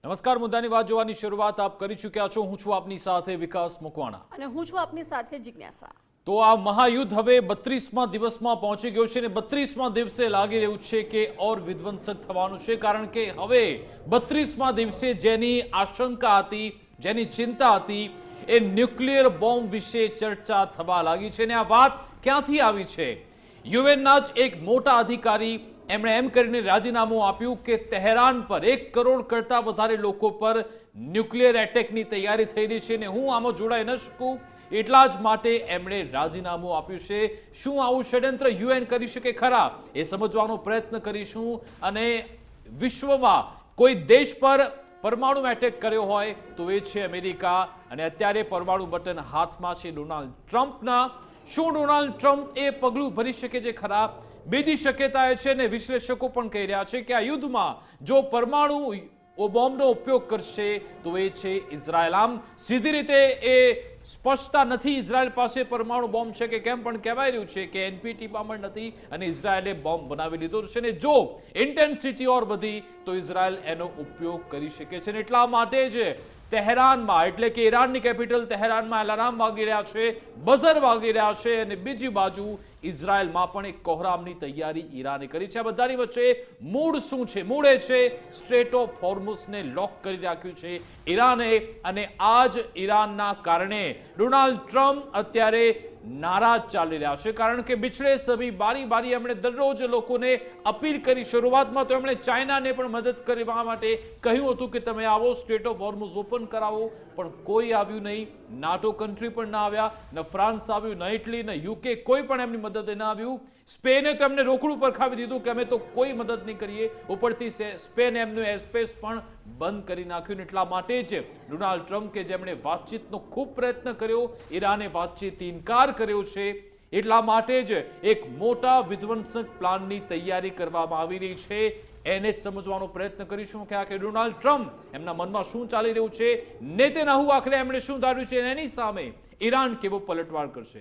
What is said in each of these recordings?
નમસ્કાર, મુદ્દાની વાત જોવાની શરૂઆત આપ કરી ચૂક્યા છો। હું છું આપની સાથે વિકાસ મકવાણા અને હું છું આપની સાથે જિજ્ઞાસા। તો આ મહાયુદ્ધ હવે 32મા દિવસમાં પહોંચી ગયો છે અને 32મા દિવસે લાગી રહ્યું છે કે ઓર વિધ્વંસક થવાનું છે, કારણ કે હવે 32મા દિવસે જેની આશંકા હતી, જેની ચિંતા હતી, એ ન્યુક્લિયર બોમ્બ વિશે ચર્ચા થવા લાગી છે। અને આ વાત ક્યાંથી આવી છે? યુએનના જ એક મોટા અધિકારી એમણે એમ કરીને રાજીનામું આપ્યું કે તહેરાન પર 1 કરોડ કરતા વધારે લોકો પર ન્યુક્લિયર એટેકની તૈયારી થઈ રહી છે અને હું આમાં જોડાઈ ન શકું, એટલા જ માટે એમણે રાજીનામું આપ્યું છે। શું આવું ષડયંત્ર યુએન કરી શકે ખરા, એ સમજવાનો પ્રયત્ન કરીશું। અને વિશ્વમાં કોઈ દેશ પર પરમાણુ એટેક કર્યો હોય તો એ છે અમેરિકા, અને અત્યારે પરમાણુ બટન હાથમાં છે ડોનાલ્ડ ટ્રમ્પના। શું ડોનાલ્ડ ટ્રમ્પ એ પગલું ભરી શકે છે ખરા? બીજી શક્યતા એ છે, અને વિશ્લેષકો પણ કહી રહ્યા છે કે આ યુદ્ધમાં જો પરમાણુ બોમ્બનો ઉપયોગ કરશે તો એ છે ઇઝરાયલ। આમ સીધી રીતે એ સ્પષ્ટતા નથી ઇઝરાયલ પાસે પરમાણુ બોમ્બ છે કે કેમ, પણ કહેવાય રહ્યું છે કે એનપીટીમાં પણ નથી અને ઇઝરાયલે બોમ્બ બનાવી લીધો છે, અને જો ઇન્ટેન્સિટી ઓર વધી તો ઇઝરાયલ એનો ઉપયોગ કરી શકે છે। એટલા માટે જ તહેરાનમાં, એટલે કે ઈરાનની કેપિટલ તહેરાનમાં એલાર્મ વાગી રહ્યા છે, બઝર વાગી રહ્યા છે, અને બીજી બાજુ ઇઝરાયલમાં પણ એક કોહરામની તૈયારી ઈરાને કરી છે। આ બધાની વચ્ચે મૂળ શું છે? મૂળ એ છે સ્ટ્રેટ ઓફ હોર્મુઝને લોક કરી રાખ્યું છે ઈરાને, અને આ જ ઈરાનના કારણે ડોનાલ્ડ ટ્રમ્પ અત્યારે નારાજ ચાલી રહ્યા છે, કારણ કે બિછડે સભી બારી બારી એમણે દરરોજ લોકોને અપીલ કરી। શરૂઆતમાં તો એમણે ચાઇનાને પણ મદદ કરવા માટે કહ્યું હતું કે તમે આવો, સ્ટ્રેટ ઓફ હોર્મુઝ ઓપન કરાવો, પણ કોઈ આવ્યું નહીં। નાટો કન્ટ્રી પણ ના આવ્યા, ન ફ્રાન્સ આવ્યું, ન ઇટલી, ન યુકે, કોઈ પણ એમની મદદે ના આવ્યું। સ્પેને તો એમને રોકડું પરખાવી દીધું કે અમે તો કોઈ મદદ નહીં કરીએ, ઉપરથી સ્પેન એમનું એરસ્પેસ પણ બંધ કરી નાખ્યું। એટલા માટે જ ડોનાલ્ડ ટ્રમ્પ કે જેમણે વાતચીતનો ખૂબ પ્રયત્ન કર્યો, ઈરાને વાતચીતથી ઇનકાર કર્યો છે, એટલા માટે જ એક મોટા વિધ્વંસક પ્લાનની તૈયારી કરવામાં આવી રહી છે। એને સમજવાનો પ્રયત્ન કરીશું કે આખરે ડોનાલ્ડ ટ્રમ્પ એમના મનમાં શું ચાલી રહ્યું છે, નેતન્યાહુ આખરે એમણે શું ધાર્યું છે, એની સામે ઈરાન કેવો પલટવાર કરશે?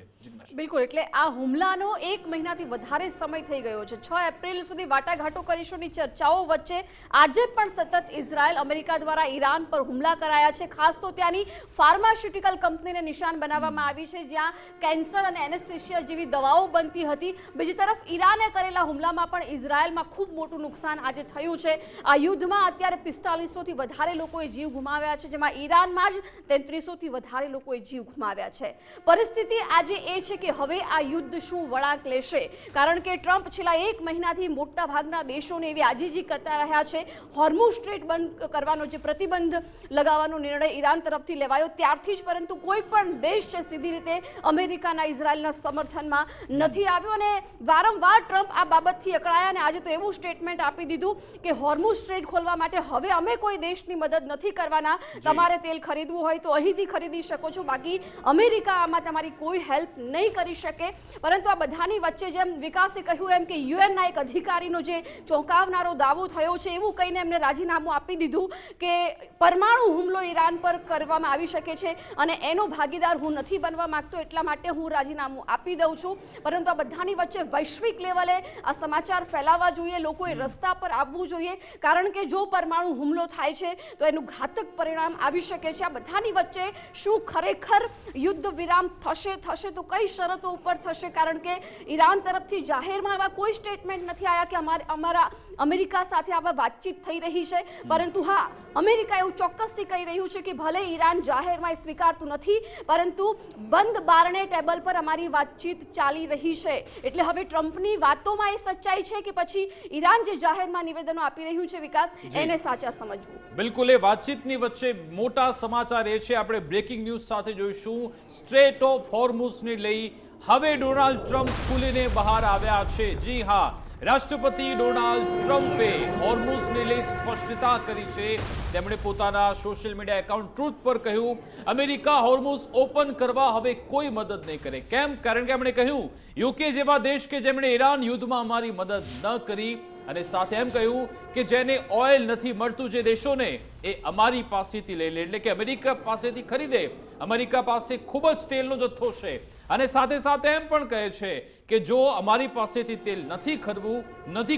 બિલકુલ, એટલે આ હુમલાનો 1 મહિનાથી વધારે સમય થઈ ગયો છે। 6 એપ્રિલ સુધી વાટાઘાટો કરીશુંની ચર્ચાઓ વચ્ચે આજે પણ સતત ઇઝરાયલ, અમેરિકા દ્વારા ઈરાન પર હુમલા કરાયા છે। ખાસ તો ત્યાંની ફાર્માસ્યુટિકલ કંપનીને નિશાન બનાવવામાં આવી છે, જ્યાં કેન્સર અને એનેસ્થેસિયા જેવી દવાઓ બનતી હતી। બીજી તરફ ઈરાને કરેલા હુમલામાં પણ ઇઝરાયલમાં ખૂબ મોટું નુકસાન આજે થયું છે। આ યુદ્ધમાં અત્યારે 4500થી વધારે લોકોએ જીવ ગુમાવ્યા છે, જેમાં ઈરાનમાં જ 3300થી વધારે લોકોએ જીવ ગુમાવ્યા છે। પરિસ્થિતિ આજે એ છે કે હવે આ યુદ્ધ શું વળાંક લેશે, કારણ કે ટ્રમ્પ છેલ્લા 1 મહિનાથી મોટા ભાગના દેશોને એવી આજીજી કરતા રહ્યા છે। હોર્મુઝ સ્ટ્રેટ બંધ કરવાનો જે પ્રતિબંધ લગાવવાનો નિર્ણય ઈરાન તરફથી લેવાયો ત્યારથી જ, પરંતુ કોઈ પણ દેશ છે સીધી રીતે અમેરિકાના, ઇઝરાયલના સમર્થનમાં નથી આવ્યો, અને વારંવાર ટ્રમ્પ આ બાબતથી અકળાયા અને આજે તો એવું સ્ટેટમેન્ટ આપી દીધું કે હોર્મુઝ સ્ટ્રેટ ખોલવા માટે હવે અમે કોઈ દેશની મદદ નથી કરવાના। તમારે તેલ ખરીદવું હોય તો અહીંથી ખરીદી શકો છો, બાકી અમેરિકા આમાં તમારી કોઈ હેલ્પ નહીં કરી શકે। પરંતુ આ બધાની વચ્ચે જેમ વિકાસે કહ્યું એમ કે યુએનના એક અધિકારીનો જે ચોંકાવનારો દાવો થયો છે, એવું કહીને એમને રાજીનામું આપી દીધું કે પરમાણુ હુમલો ઈરાન પર કરવામાં આવી શકે છે અને એનો ભાગીદાર હું નથી બનવા માંગતો, એટલા માટે હું રાજીનામું આપી દઉં છું। પરંતુ આ બધાની વચ્ચે વૈશ્વિક લેવલે આ સમાચાર ફેલાવવા જોઈએ, લોકોએ રસ્તા પર આવવું જોઈએ, કારણ કે જો પરમાણુ હુમલો થાય છે તો એનું ઘાતક પરિણામ આવી શકે છે। આ બધાની વચ્ચે શું ખરેખર યુદ્ધ વિરામ થશે તો કઈ શરતો ઉપર થશે, કારણ કે ઈરાન તરફથી જાહેરમાં આવા કોઈ સ્ટેટમેન્ટ નથી આવ્યા કે અમારા અમેરિકા સાથે આવા વાતચીત થઈ રહી છે, પરંતુ હા, અમેરિકા એવું ચોક્કસથી કહી રહ્યું છે કે ભલે ઈરાન જાહેરમાં સ્વીકારતું નથી, પરંતુ બંધ બારણે ટેબલ પર અમારી વાતચીત ચાલી રહી છે। એટલે હવે ટ્રમ્પની વાતોમાં એ સચ્ચાઈ છે કે પછી ઈરાન જે જાહેરમાં નિવેદનો આપી રહ્યું છે, વિકાસ, એને સાચા સમજવું? બિલકુલ, એ વાતચીતની વચ્ચે મોટા સમાચાર એ છે, આપણે બ્રેકિંગ ન્યૂઝ સાથે જોઈશું। સ્ટ્રેટ ઓફ હોર્મુઝને લઈ હવે ડોનાલ્ડ ટ્રમ્પ ખુલીને બહાર આવ્યા છે। જી હા, રાષ્ટ્રપતિ ડોનાલ્ડ ટ્રમ્પે હોર્મુઝને લઈ સ્પષ્ટતા કરી છે। તેમણે પોતાના સોશિયલ મીડિયા એકાઉન્ટ ટ્રુથ પર કહ્યું, અમેરિકા હોર્મુઝ ઓપન કરવા હવે કોઈ મદદ નહીં કરે। કેમ? કારણ કે એમણે કહ્યું યુકે જેવા દેશ કે જેમણે ઈરાન યુદ્ધમાં અમારી મદદ ન કરી, અને સાથે એમ કહ્યું કે જેને ઓઇલ નથી મળતું જે દેશોને, એ અમારી પાસેથી લઈ લે, એટલે કે અમેરિકા પાસેથી ખરીદે। અમેરિકા પાસે ખૂબ જ તેલનો જથ્થો છે, અને સાથે સાથે એમ પણ કહે છે કે જો અમારી પાસેથી તેલ નથી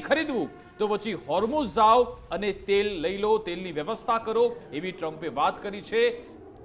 ખરીદવું તો પછી હોર્મુઝ જાઓ અને તેલ લઈ લો, તેલની વ્યવસ્થા કરો, એવી ટ્રમ્પે વાત કરી છે.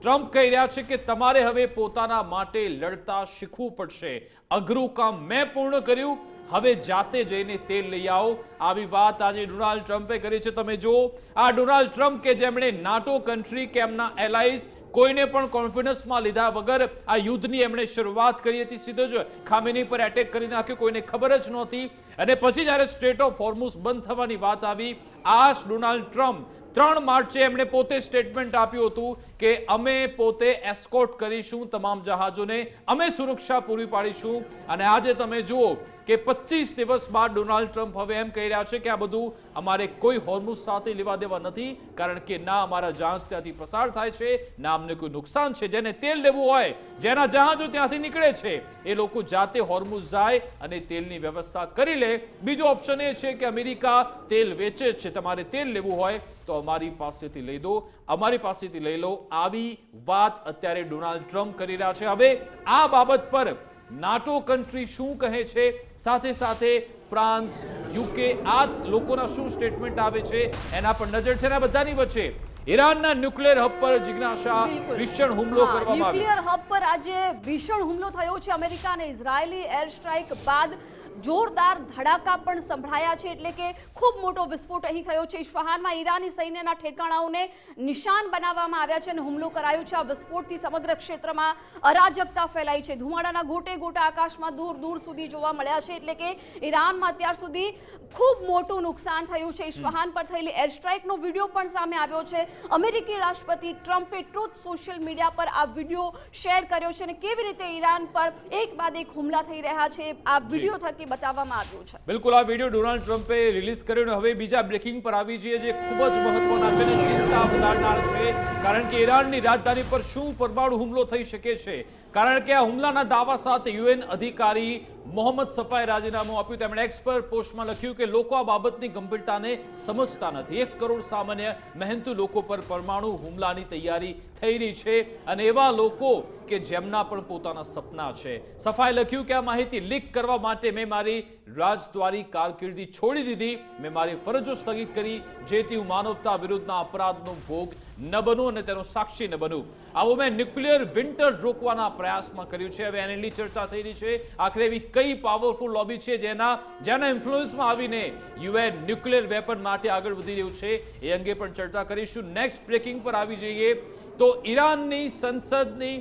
ટ્રમ્પ કહી રહ્યા છે કે તમારે હવે પોતાના માટે લડતા શીખવું પડશે. અઘરું કામ મેં પૂર્ણ કર્યું, હવે જાતે જઈને તેલ લઈ આવો. આવી વાત આજે ડોનાલ્ડ ટ્રમ્પે કરી છે. તમે જો આ ડોનાલ્ડ ટ્રમ્પ કે જેમણે નાટો કન્ટ્રી કે એમના એલાઇઝ કોઈને પણ કોન્ફિડન્સમાં લીધા વગર આ યુદ્ધની એમણે શરૂઆત કરી હતી. સીધો જ ખામેની પર એટેક કરી નાખ્યો, કોઈને ખબર જ નહોતી. અને પછી જ્યારે સ્ટ્રેટ ઓફ હોર્મુઝ બંધ થવાની વાત આવી, આ ડોનાલ્ડ ટ્રમ્પ 3 માર્ચે એમણે પોતે સ્ટેટમેન્ટ આપ્યું હતું કે અમે પોતે એસ્કોર્ટ કરીશું તમામ જહાજોને, અમે સુરક્ષા પૂરી પાડીશું. અને આજે તમે જુઓ કે 25 દિવસ બાદ ડોનાલ્ડ ટ્રમ્પ હવે એમ કહી રહ્યા છે કે આ બધું અમારે કોઈ હોર્મુઝ સાથે લેવા દેવા નથી, કારણ કે ના અમારા જહાજ ત્યાંથી પસાર થાય છે, ના અમને કોઈ નુકસાન છે. જેને તેલ લેવું હોય, જેના જહાજો ત્યાંથી નીકળે છે, એ લોકો જાતે હોર્મુઝ જાય અને તેલની વ્યવસ્થા કરી લે. બીજો ઓપ્શન એ છે કે અમેરિકા તેલ વેચે છે, તમારે તેલ લેવું હોય તો અમારી પાસેથી લઈ દો, અમારી પાસેથી લઈ લો. આવી વાત અત્યારે ડોનાલ્ડ ટ્રમ્પ કરી રહ્યા છે. હવે આ બાબત પર નાટો કન્ટ્રી શું કહે છે, સાથે સાથે ફ્રાન્સ, યુકે, આ લોકોના શું સ્ટેટમેન્ટ આવે છે, એના પર નજર છે. બધાની વચ્ચે ઈરાનના ન્યુક્લિયર હબ પર જિજ્ઞાસા ભીષણ હુમલો કરવામાં આવ્યો. ન્યુક્લિયર હબ પર આજે ભીષણ હુમલો થયો છે. અમેરિકા અને ઇઝરાયેલી એર સ્ટ્રાઇક બાદ જોરદાર ધડાકા પણ સંભળાયા છે, એટલે કે ખૂબ મોટો વિસ્ફોટ અહીં થયો છે. ઇસ્ફહાનમાં ઈરાની સૈન્યના ઠેકાણાઓને નિશાન બનાવવામાં આવ્યા છે અને હુમલો કરાયો છે. આ વિસ્ફોટથી સમગ્ર ક્ષેત્રમાં અરાજકતા ફેલાઈ છે. ધુમાડાના ગોટે ગોટા આકાશમાં દૂર દૂર સુધી જોવા મળ્યા છે, એટલે કે ઈરાનમાં અત્યાર સુધી ખૂબ મોટું નુકસાન થયું છે. ઇસ્ફહાન પર થયેલી એર સ્ટ્રાઇકનો વિડીયો પણ સામે આવ્યો છે. અમેરિકી રાષ્ટ્રપતિ ટ્રમ્પે ટ્રુથ સોશિયલ મીડિયા પર આ વિડીયો શેર કર્યો છે અને કેવી રીતે ઈરાન પર એક બાદ એક હુમલા થઈ રહ્યા છે આ વિડીયો થકી બતાવવામાં આવ્યું છે. બિલકુલ, આ વિડીયો ડોનાલ્ડ ટ્રમ્પે રિલીઝ કર્યો. હવે બીજા બ્રેકિંગ પર આવી જઈએ જે ખૂબ જ મહત્વના છે અને ચિંતા વધારનાર છે, કારણ કે ઈરાનની રાજધાની પર શું પરમાણુ હુમલો થઈ શકે છે. કારણ કે આ હુમલાના દાવા સાથે યુએન અધિકારી મોહમ્મદ સફાએ રાજીનામું આપ્યું. તેમણે એક્સ પર પોસ્ટમાં લખ્યું કે લોકો આ બાબતની ગંભીરતાને સમજતા નથી. 1 કરોડ સામાન્ય મહેનતુ લોકો પર પરમાણુ હુમલાની તૈયારી થઈ રહી છે અને એવા લોકો કે જેમના પણ પોતાના સપના છે. સફાએ લખ્યું કે આ માહિતી લીક કરવા માટે મેં મારી રાજદ્વારી કારકિર્દી છોડી દીધી, મેં મારી ફરજો સ્થગિત કરી, જેથી હું માનવતા વિરુદ્ધના અપરાધનો ભોગ ન બનું અને તેનો સાક્ષી ન બનું. આવું મેં ન્યુક્લિયર વિન્ટર રોકવાના પ્રયાસમાં કર્યું છે. હવે એની ચર્ચા થઈ રહી છે. આખરે એવી કઈ પાવરફુલ લોબી છે જેના ઇન્ફ્લુઅન્સમાં આવીને યુએન ન્યુક્લિયર વેપન માટે આગળ વધી રહ્યું છે, એ અંગે પણ ચર્ચા કરીશું. નેક્સ્ટ બ્રેકિંગ પર આવી જઈએ તો ઈરાનની સંસદની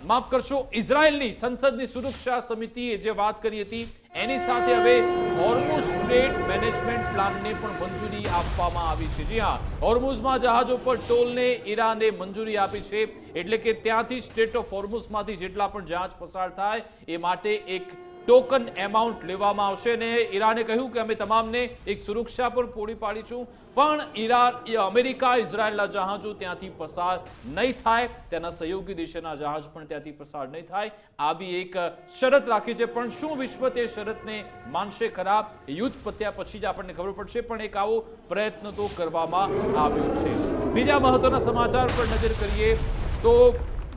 માફ કરશો ઇઝરાયલની સંસદની સુરક્ષા સમિતિએ જે વાત કરી હતી એની સાથે હવે હોર્મુઝ સ્ટ્રેટ મેનેજમેન્ટ પ્લાનને પણ મંજૂરી આપવામાં આવી છે. જી હા, હોર્મુઝમાં જહાજો પર ટોલને ઈરાને મંજૂરી આપી છે, એટલે કે ત્યાંથી સ્ટ્રેટ ઓફ હોર્મુઝમાંથી જેટલા પણ જહાજ પસાર થાય એ માટે એક ટોકન એમાઉન્ટ લેવામાં આવશે અને ઈરાને કહ્યું કે અમે તમામને એક સુરક્ષા પણ પૂરી પાડીશું, પણ અમેરિકા ઇઝરાયલના જહાજો ત્યાંથી પસાર નહીં થાય, તેના સહયોગી દેશોના જહાજ પણ ત્યાંથી પસાર નહીં થાય, આવી એક શરત રાખી છે. પણ શું વિશ્વ તે શરતને માનશે ખરા? યુદ્ધ પત્યા પછી જ આપણને ખબર પડશે, પણ એક આવો પ્રયત્ન તો કરવામાં આવ્યો છે. બીજા મહત્વના સમાચાર પર નજર કરીએ તો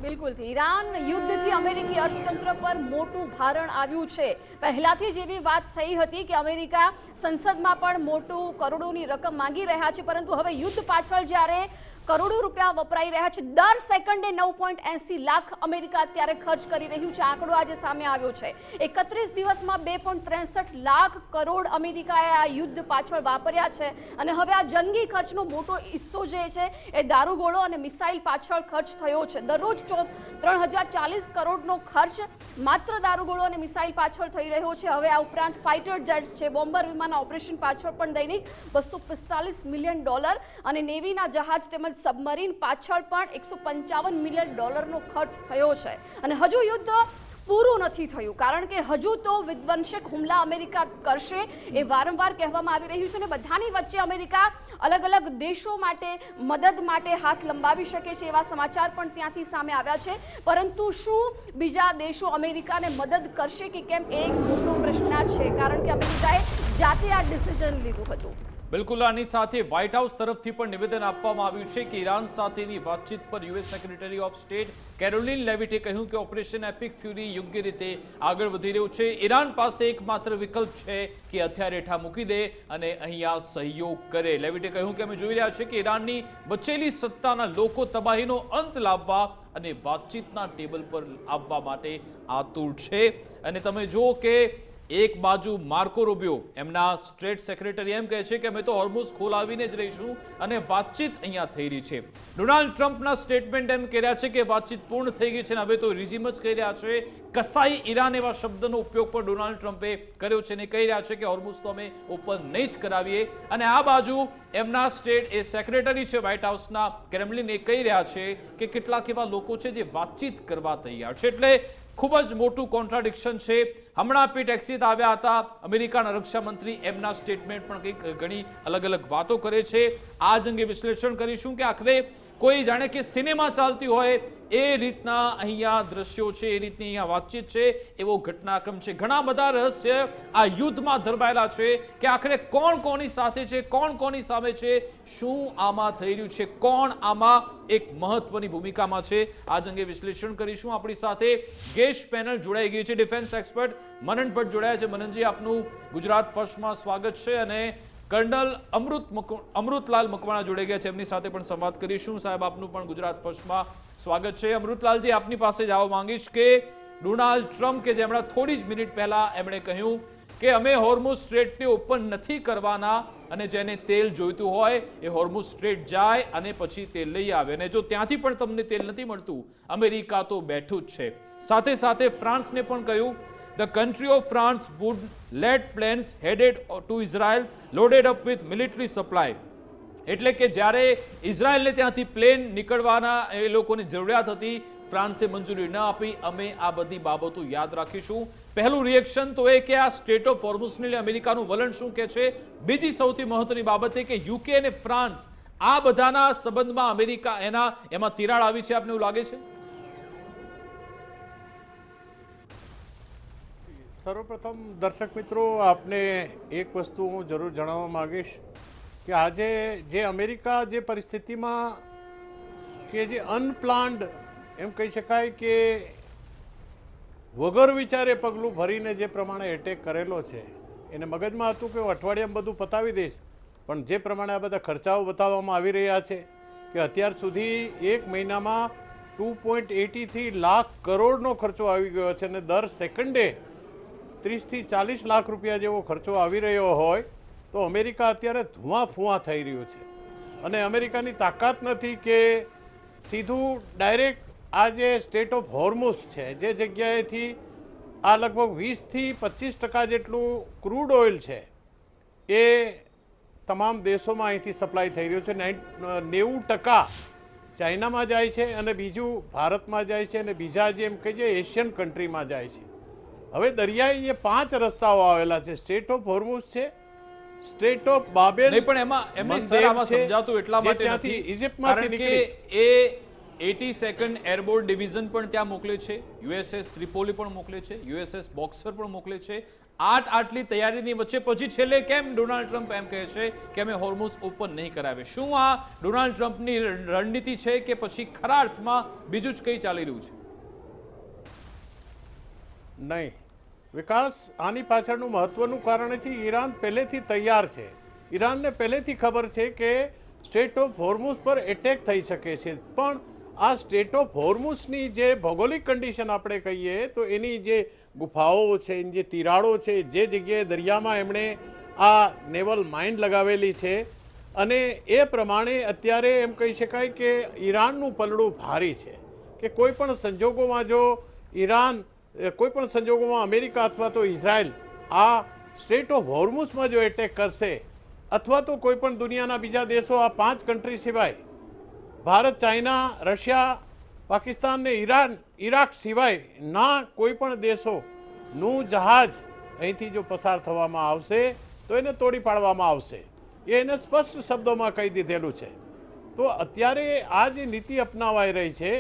બિલકુલ, ઈરાન યુદ્ધથી અમેરિકી અર્થતંત્ર પર મોટું ભારણ આવ્યું છે. પહેલાથી જ એવી વાત થઈ હતી કે અમેરિકા સંસદમાં પણ મોટું કરોડોની રકમ માંગી રહ્યા છે, પરંતુ હવે યુદ્ધ પાછળ જ્યારે કરોડો રૂપિયા વપરાઈ રહ્યા છે, દર સેકન્ડે 9.80 લાખ અમેરિકા અત્યારે ખર્ચ કરી રહ્યું છે. આંકડો આજે સામે આવ્યો છે. 31 દિવસમાં 2.63 લાખ કરોડ અમેરિકાએ આ યુદ્ધ પાછળ વાપર્યા છે અને હવે આ જંગી ખર્ચનો મોટો હિસ્સો જે છે એ દારૂગોળો અને મિસાઇલ પાછળ ખર્ચ થયો છે. દરરોજ 3040 કરોડનો ખર્ચ માત્ર દારૂગોળો અને મિસાઇલ પાછળ થઈ રહ્યો છે. હવે આ ઉપરાંત ફાઇટર જેટ્સ છે, બોમ્બર વિમાનના ઓપરેશન પાછળ પણ દૈનિક $245 મિલિયન અને નેવીના જહાજ તેમજ સબમરીન પાછળ પણ $155 મિલિયન ખર્ચ થયો છે. અને હજુ યુદ્ધ પૂરું નથી થયું, કારણ કે હજુ તો વિધ્વંસક હુમલા અમેરિકા કરશે એ વારંવાર કહેવામાં આવી રહ્યું છે અને બધાની વચ્ચે અમેરિકા અલગ અલગ દેશો માટે મદદ માટે હાથ લંબાવી શકે છે એવા સમાચાર પણ ત્યાંથી સામે આવ્યા છે. પરંતુ શું બીજા દેશો અમેરિકાને મદદ કરશે કે કેમ એ એક મોટો પ્રશ્ન છે, કારણ કે અમેરિકાએ જાતે આ ડિસિઝન લીધું હતું. બિલકુલ આની સાથે વ્હાઇટ હાઉસ તરફથી પણ નિવેદન આપવામાં આવ્યું છે કે ઈરાન સાથેની વાતચીત પર US secretary of state Karoline લેવિટે કહ્યું કે ઓપરેશન એપિક ફ્યુરી યોગ્ય રીતે આગળ વધી રહ્યું છે. ઈરાન પાસે એકમાત્ર વિકલ્પ છે કે હથિયાર હેઠા મૂકી દે અને અહીંયા સહયોગ કરે. લેવિટે કહ્યું કે અમે જોઈ રહ્યા છીએ કે ઈરાનની બચેલી સત્તાના લોકો તબાહીનો અંત લાવવા અને વાતચીતના ટેબલ પર આવવા માટે આતુર છે. અને તમે જુઓ કે એક બાજુ માર્કો રૂબિયો એમના સ્ટેટ સેક્રેટરી એમ કહે છે કે અમે તો હોર્મુઝ ખોલાવીને જ રહીશું અને વાતચીત અહીંયા થઈ રહી છે. ડોનાલ્ડ ટ્રમ્પના સ્ટેટમેન્ટ એમ કહી રહ્યા છે કે વાતચીત પૂર્ણ થઈ ગઈ છે અને હવે તો રિઝિમ જ કહી રહ્યા છે. કસાઈ ઈરાન એવા શબ્દનો ઉપયોગ પણ ડોનાલ્ડ ટ્રમ્પે કર્યો છે અને કહી રહ્યા છે કે હોર્મુઝ તો અમે ઓપન નહીં જ કરાવીએ. અને આ બાજુ એમના સ્ટેટ એ સેક્રેટરી છે વ્હાઇટ હાઉસના ક્રેમલિન એ કહી રહ્યા છે કે કેટલાક એવા લોકો છે જે વાતચીત કરવા તૈયાર છે. એટલે ખૂબ જ મોટું કોન્ટ્રાડિક્શન છે. હમણાં પીટ હેક્સેથ આવ્યા હતા અમેરિકાના રક્ષા મંત્રી, એમના સ્ટેટમેન્ટ પણ કંઈક ઘણી અલગ અલગ વાતો કરે છે. આ જ અંગે વિશ્લેષણ કરીશું કે આખરે કોઈ જાણે કે સિનેમા ચાલતી હોય એ રીતના અહીંયા દ્રશ્યો છે, એ રીતની અહીંયા વાતચીત છે, એવો ઘટનાક્રમ છે. ઘણા બધા રહસ્ય આ યુદ્ધમાં ધરબાયેલા છે કે આખરે કોણ કોની સાથે છે, કોણ કોની સામે છે, શું આમાં થઈ રહ્યું છે, કોણ આમાં એક મહત્વની ભૂમિકામાં છે. આ જ અંગે વિશ્લેષણ કરીશું. આપણી સાથે ગેસ્ટ પેનલ જોડાઈ ગઈ છે. ડિફેન્સ એક્સપર્ટ મનન ભટ્ટ જોડાયા છે. મનનજી, આપનું ગુજરાત ફર્સ્ટમાં સ્વાગત છે. અને કર્નલ અમૃતલાલ મકવાણા જોડાઈ ગયા છે, એમની સાથે પણ સંવાદ કરીશું. સાહેબ, આપનું પણ ગુજરાત ફર્સ્ટમાં સ્વાગત છે. અમૃતલાલજી, આપની પાસે જ આવવા માંગીશ કે ડોનાલ્ડ ટ્રમ્પ કે જે હમણાં થોડી જ મિનિટ પહેલા એમણે કહ્યું કે અમે હોર્મુઝ સ્ટ્રેટને ઓપન નથી કરવાના અને જેને તેલ જોઈતું હોય એ હોર્મુઝ સ્ટ્રેટ જાય અને પછી તેલ લઈ આવે. અને જો ત્યાંથી પણ તમને તેલ નથી મળતું, અમેરિકા તો બેઠું જ છે. સાથે સાથે ફ્રાન્સને પણ કહ્યું the country of France would let planes headed to Israel loaded up with military supply. એટલે કે જ્યારે ઇઝરાયલને ત્યાંથી પ્લેન નીકળવાના એ લોકોની જરૂરિયાત હતી, ફ્રાન્સે મંજૂરી ન આપી. અમે આ બધી બાબતો યાદ રાખીશું. પહેલું રિએક્શન તો એ કે આ સ્ટેટ ઓફ હોર્મુઝને લઈને અમેરિકાનું વલણ શું કે છે. બીજી સૌથી મહત્વની બાબત એ કે યુકે અને ફ્રાન્સ આ બધાના સંબંધમાં અમેરિકા એમાં તિરાડ આવી છે. આપને એવું લાગે છે? સર્વપ્રથમ દર્શક મિત્રો, આપને એક વસ્તુ હું જરૂર જણાવવા માંગીશ કે આજે જે અમેરિકા જે પરિસ્થિતિમાં કે જે અનપ્લાન્ડ એમ કહી શકાય કે વગર વિચારે પગલું ભરીને જે પ્રમાણે એટેક કરેલો છે, એને મગજમાં હતું કે હું અઠવાડિયામાં બધું પતાવી દઈશ, પણ જે પ્રમાણે આ બધા ખર્ચાઓ બતાવવામાં આવી રહ્યા છે કે અત્યાર સુધી એક મહિનામાં 2.83 લાખ કરોડનો ખર્ચો આવી ગયો છે અને દર સેકન્ડે 30 થી 40 લાખ રૂપિયા જેવો ખર્ચો આવી રહ્યો હોય તો અમેરિકા અત્યારે ધુઆં ફુઆં થઈ રહ્યું છે. અને અમેરિકાની તાકાત નથી કે સીધું ડાયરેક્ટ આ જે સ્ટેટ ઓફ હોર્મુઝ છે, જે જગ્યાએથી આ લગભગ 20 થી 25% જેટલું ક્રૂડ ઓઇલ છે એ તમામ દેશોમાં અહીંથી સપ્લાય થઈ રહ્યું છે. 90% ચાઇનામાં જાય છે અને બીજું ભારતમાં જાય છે અને બીજા જે એમ કહીએ એશિયન કન્ટ્રીમાં જાય છે. હવે દરિયાઈ એ 5 રસ્તાઓ આવેલા છે. સ્ટેટ ઓફ હોર્મુઝ છે, સ્ટેટ ઓફ બાબેલ નહીં, પણ એમાં સર આમાં સમજાતું એટલા માટે નથી ઇજિપ્તમાંથી કારણ કે એ 82nd એરબોર્ન ડિવિઝન પણ ત્યાં મોકલે છે, યુએસએસ ત્રિપોલી પણ મોકલે છે, યુએસએસ બોક્સર પણ મોકલે છે. આટલી તૈયારીની વચ્ચે પછી છેલ્લે કેમ ડોનાલ્ડ ટ્રમ્પ એમ કહે છે કે અમે હોર્મુઝ ઓપન નહીં કરાવે? શું આ ડોનાલ્ડ ટ્રમ્પની રણનીતિ છે કે પછી ખરા અર્થમાં બીજું જ કંઈ ચાલી રહ્યું છે? નહીં, વિકાસ આની પાછળનું મહત્વનું કારણ છે ઈરાન પહેલેથી તૈયાર છે. ઈરાનને પહેલેથી ખબર છે કે સ્ટેટ ઓફ હોર્મુઝ પર એટેક થઈ શકે છે, પણ આ સ્ટેટ ઓફ હોર્મુઝની જે ભૌગોલિક કન્ડિશન આપણે કહીએ તો એની જે ગુફાઓ છે, એની જે તિરાડો છે, જે જગ્યાએ દરિયામાં એમણે આ નેવલ માઇન લગાવેલી છે અને એ પ્રમાણે અત્યારે એમ કહી શકાય કે ઈરાનનું પલડું ભારી છે કે કોઈ પણ સંજોગોમાં જો ઈરાન કોઈ પણ સંજોગોમાં અમેરિકા અથવા તો ઇઝરાયલ આ સ્ટેટ ઓફ હોર્મુઝમાં જો એટેક કરશે અથવા તો કોઈ પણ દુનિયાના બીજા દેશો આ 5 કન્ટ્રી સિવાય ભારત, ચાઇના, રશિયા, પાકિસ્તાન ને ઈરાન, ઈરાક સિવાય ના કોઈ પણ દેશોનું જહાજ અહીંથી જો પસાર થવામાં આવશે તો એને તોડી પાડવામાં આવશે. એને સ્પષ્ટ શબ્દોમાં કહી દીધેલું છે. તો અત્યારે આ જે નીતિ અપનાવાઈ રહી છે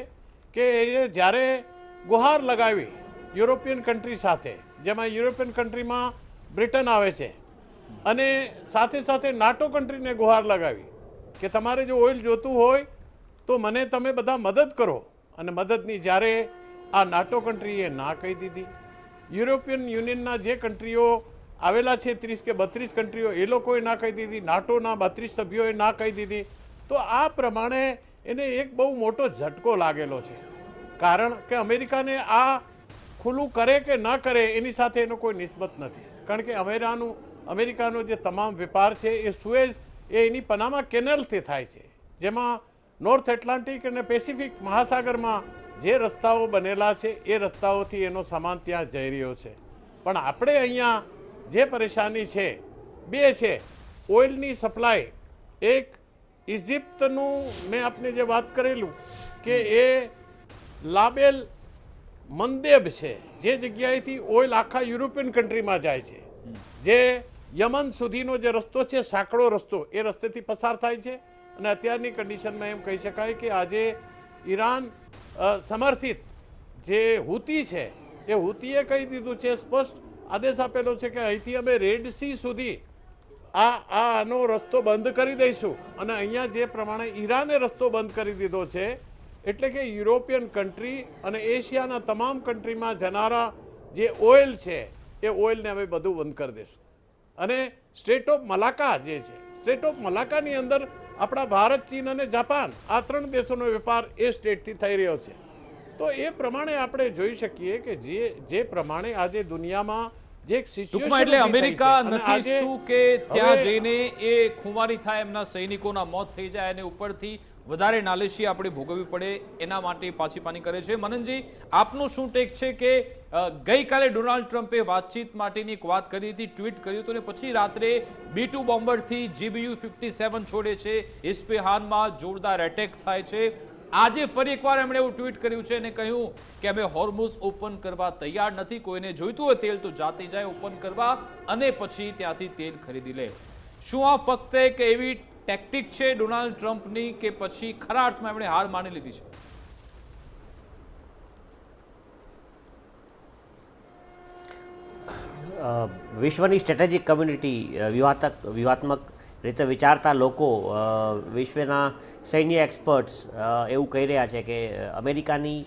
કે એ જ્યારે ગુહાર લગાવી યુરોપિયન કન્ટ્રી સાથે, જેમાં યુરોપિયન કન્ટ્રીમાં બ્રિટન આવે છે અને સાથે સાથે નાટો કન્ટ્રીને ગુહાર લગાવી કે તમારે જો ઓઇલ જોતું હોય તો મને તમે બધા મદદ કરો. અને મદદની જ્યારે આ નાટો કન્ટ્રીએ ના કહી દીધી, યુરોપિયન યુનિયનના જે કન્ટ્રીઓ આવેલા છે 30 કે 32 કન્ટ્રીઓ એ લોકોએ ના કહી દીધી, નાટોના 32 સભ્યોએ ના કહી દીધી. તો આ પ્રમાણે એને એક બહુ મોટો ઝટકો લાગેલો છે. કારણ કે અમેરિકાને આ ખુલ્લું કરે કે ન કરે એની સાથે એનો કોઈ નિસ્બત નથી. કારણ કે અમેરિકાનો જે તમામ વેપાર છે એ સુએઝ એ એની પનામા કેનેલથી થાય છે, જેમાં નોર્થ એટલાન્ટિક અને પેસિફિક મહાસાગરમાં જે રસ્તાઓ બનેલા છે એ રસ્તાઓથી એનો સામાન ત્યાં જઈ રહ્યો છે. પણ આપણે અહીંયા જે પરેશાની છે બે છે. ઓઇલની સપ્લાય, એક ઇજિપ્તનું મેં આપને જે વાત કરેલું કે એ લાબેલ મંદેબ છે, જે જગ્યાએથી ઓઇલ આખા યુરોપિયન કન્ટ્રીમાં જાય છે, જે યમન સુધીનો જે રસ્તો છે સાંકડો રસ્તો એ રસ્તેથી પસાર થાય છે. અને અત્યારની કન્ડિશનમાં એમ કહી શકાય કે આજે ઈરાન સમર્થિત જે હુતી છે એ હુતીએ કહી દીધું છે, સ્પષ્ટ આદેશ આપેલો છે કે અહીંથી અમે રેડ સી સુધી આનો રસ્તો બંધ કરી દઈશું. અને અહીંયા જે પ્રમાણે ઈરાને રસ્તો બંધ કરી દીધો છે એટલે કે યુરોપિયન કન્ટ્રી અને એશિયાના તમામ કન્ટ્રીમાં જનારા જે ઓઇલ છે એ ઓઇલને અમે બધું બંધ કરી દઈશું. અને સ્ટેટ ઓફ મલાકા જે છે, સ્ટેટ ઓફ મલાકાની અંદર આપણા ભારત, ચીન અને જાપાન આ 3 દેશોનો વેપાર એ સ્ટેટથી થઈ રહ્યો છે. તો એ પ્રમાણે આપણે જોઈ શકીએ કે જે પ્રમાણે આજે દુનિયામાં જે એક ટૂંકમાં એટલે અમેરિકા નથી ઈચ્છતું કે ત્યાં જઈને એ ખુમારી થાય, એમના સૈનિકોના મોત થઈ જાય અને ઉપરથી વધારે નાલેશી આપણે ભોગવવી પડે એના માટે પાછીપાની કરે છે. મનનજી, આપનું શું ટેક છે કે ગઈકાલે ડોનાલ્ડ ટ્રમ્પે વાતચીત માટેની એક વાત કરી હતી, ટ્વીટ કર્યું હતું, અને પછી રાત્રે B-2 બોમ્બરથી GBU-57 છોડે છે, ઇસ્ફેહાનમાં જોરદાર એટેક થાય છે. આજે ફરી એકવાર એમણે એવું ટ્વીટ કર્યું છે અને કહ્યું કે અમે હોર્મુઝ ઓપન કરવા તૈયાર નથી, કોઈને જોઈતું હોય તેલ તો જાતે જાય ઓપન કરવા અને પછી ત્યાંથી તેલ ખરીદી લે. શું આ ફક્ત એક એવી ટેક્ટિક છે ડોનાલ્ડ ટ્રમ્પની કે પછી ખરા અર્થમાં એમણે હાર માની લીધી છે? વિશ્વની સ્ટ્રેટેજિક કમ્યુનિટી, વ્યૂહાત્મક રીતે વિચારતા લોકો, વિશ્વના સૈન્ય એક્સપર્ટ્સ એવું કહી રહ્યા છે કે અમેરિકાની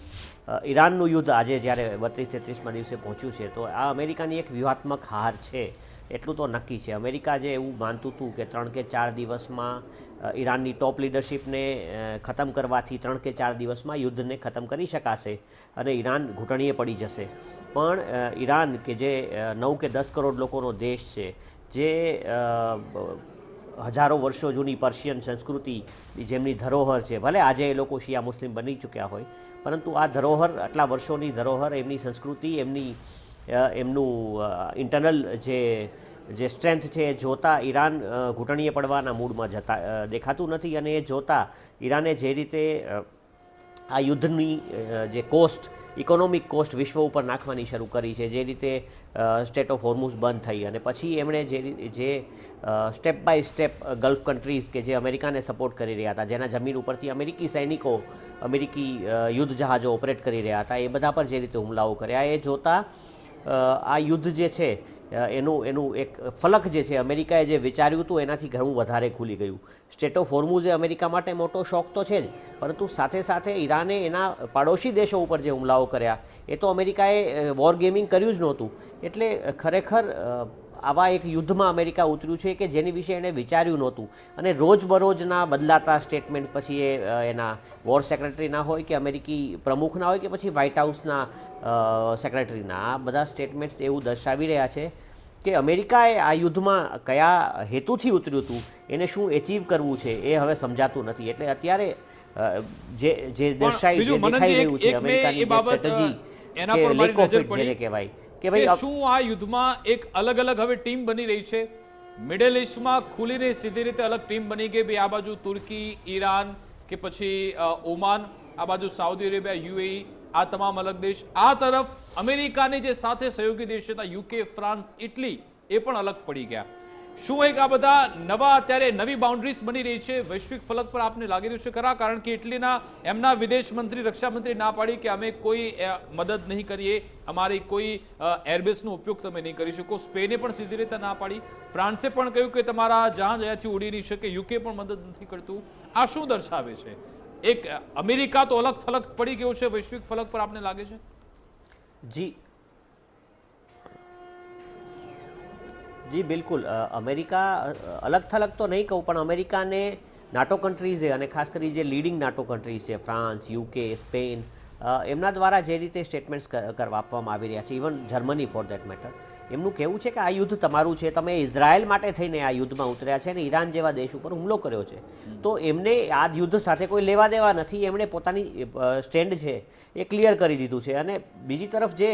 ઈરાનનું યુદ્ધ આજે જ્યારે 32-33મા દિવસે પહોંચ્યું છે તો આ અમેરિકાની એક વ્યૂહાત્મક હાર છે, એટલું તો નક્કી છે. અમેરિકા જે એવું માનતું હતું કે 3 કે 4 દિવસમાં ઈરાનની ટોપ લીડરશિપને ખતમ કરવાથી 3 કે 4 દિવસમાં યુદ્ધને ખતમ કરી શકાશે અને ઈરાન ઘૂંટણીએ પડી જશે. પણ ઈરાન કે જે 9 કે 10 કરોડ લોકોનો દેશ છે, જે હજારો વર્ષો જૂની પર્શિયન સંસ્કૃતિ જેમની ધરોહર છે, ભલે આજે એ લોકો શિયા મુસ્લિમ બની ચૂક્યા હોય, પરંતુ આ ધરોહર, આટલા વર્ષોની ધરોહર, એમની સંસ્કૃતિ, એમનું ઇન્ટરનલ જે સ્ટ્રેન્થ છે એ જોતાં ઈરાન ઘૂંટણીએ પડવાના મૂડમાં દેખાતું નથી. અને એ જોતાં ઈરાને જે રીતે આ યુદ્ધની જે કોસ્ટ, ઇકોનોમિક કોસ્ટ વિશ્વ ઉપર નાખવાની શરૂ કરી છે, જે રીતે સ્ટેટ ઓફ હોર્મુઝ બંધ થઈ અને પછી એમણે જે step by step gulf countries કે જે અમેરિકાને સપોર્ટ કરી રહ્યા હતા, જેના જમીન ઉપરથી અમેરિકી સૈનિકો, અમેરિકી યુદ્ધ જહાજો ઓપરેટ કરી રહ્યા હતા, એ બધા પર જે રીતે હુમલાઓ કર્યા, એ જોતાં આ યુદ્ધ જે છે એનું એક ફલક જે છે, અમેરિકાએ જે વિચાર્યું હતું એનાથી ઘણું વધારે ખુલી ગયું. સ્ટેટ ઓફ હોર્મુઝ એ અમેરિકા માટે મોટો શોખ તો છે જ, પરંતુ સાથે સાથે ઈરાને એના પાડોશી દેશો ઉપર જે હુમલાઓ કર્યા એ તો અમેરિકાએ વોર ગેમિંગ કર્યું જ નહોતું. એટલે ખરેખર આવા એક યુદ્ધમાં અમેરિકા ઉતર્યું છે કે જેની વિશે એણે વિચાર્યું નહોતું. અને રોજબરોજના બદલાતા સ્ટેટમેન્ટ પછી એના વોર સેક્રેટરીના હોય કે અમેરિકી પ્રમુખના હોય કે પછી વ્હાઇટ હાઉસના સેક્રેટરીના, આ બધા સ્ટેટમેન્ટ્સ એવું દર્શાવી રહ્યા છે કે અમેરિકાએ આ યુદ્ધમાં કયા હેતુથી ઉતર્યું હતું, એને શું એચીવ કરવું છે એ હવે સમજાતું નથી. એટલે અત્યારે જે દેખાઈ રહ્યું છે અમેરિકાની સ્ટ્રેટેજી કે લેક ઓફ ઇટ જેને કહેવાય કે ભાઈ શું આ યુદ્ધમાં એક અલગ અલગ હવે ટીમ બની રહી છે? મિડલ ઇસ્ટમાં ખુલીને સીધી રીતે અલગ ટીમ બની ગઈ, ભાઈ આ બાજુ તુર્કી, ઈરાન કે પછી ઓમાન, આ બાજુ સાઉદી અરેબિયા, UAE, આ તમામ અલગ દેશ, આ તરફ અમેરિકાની જે સાથે સહયોગી દેશ હતા UK, ફ્રાન્સ, ઇટલી, એ પણ અલગ પડી ગયા. શું એક આ બધા નવા અત્યારે નવી બાઉન્ડ્રીઝ બની રહી છે વૈશ્વિક ફલક પર આપને લાગી રહ્યું છે ખરા? કારણ કે ઇટલીના એમના વિદેશ મંત્રી રક્ષા મંત્રી ના પાડી કે અમે કોઈ મદદ નહીં કરીએ, અમારી કોઈ એરબેસનો ઉપયોગ તમે નહીં કરી શકો. સ્પેને પણ સીધી રીતે ના પાડી. ફ્રાન્સે પણ કહ્યું કે તમારા જહાજ અહીંયાથી ઉડી નહીં શકે. યુકે પણ મદદ નથી કરતું. આ શું દર્શાવે છે? એક અમેરિકા તો અલગ થલગ પડી ગયો છે વૈશ્વિક ફલક પર, આપને લાગે છે? જી બિલકુલ. અમેરિકા અલગ થલગ તો નહીં કહું, પણ અમેરિકાને નાટો કન્ટ્રીઝે અને ખાસ કરી જે લીડિંગ નાટો કન્ટ્રીઝ છે ફ્રાન્સ, યુકે, સ્પેન, એમના દ્વારા જે રીતે સ્ટેટમેન્ટ્સ કરવા આપવામાં આવી રહ્યા છે, even Germany for that matter, એમનું કહેવું છે કે આ યુદ્ધ તમારું છે, તમે ઇઝરાયલ માટે થઈને આ યુદ્ધમાં ઉતર્યા છે અને ઈરાન જેવા દેશ ઉપર હુમલો કર્યો છે, તો એમને આ યુદ્ધ સાથે કોઈ લેવા દેવા નથી. એમણે પોતાની સ્ટેન્ડ છે એ ક્લિયર કરી દીધું છે. અને બીજી તરફ જે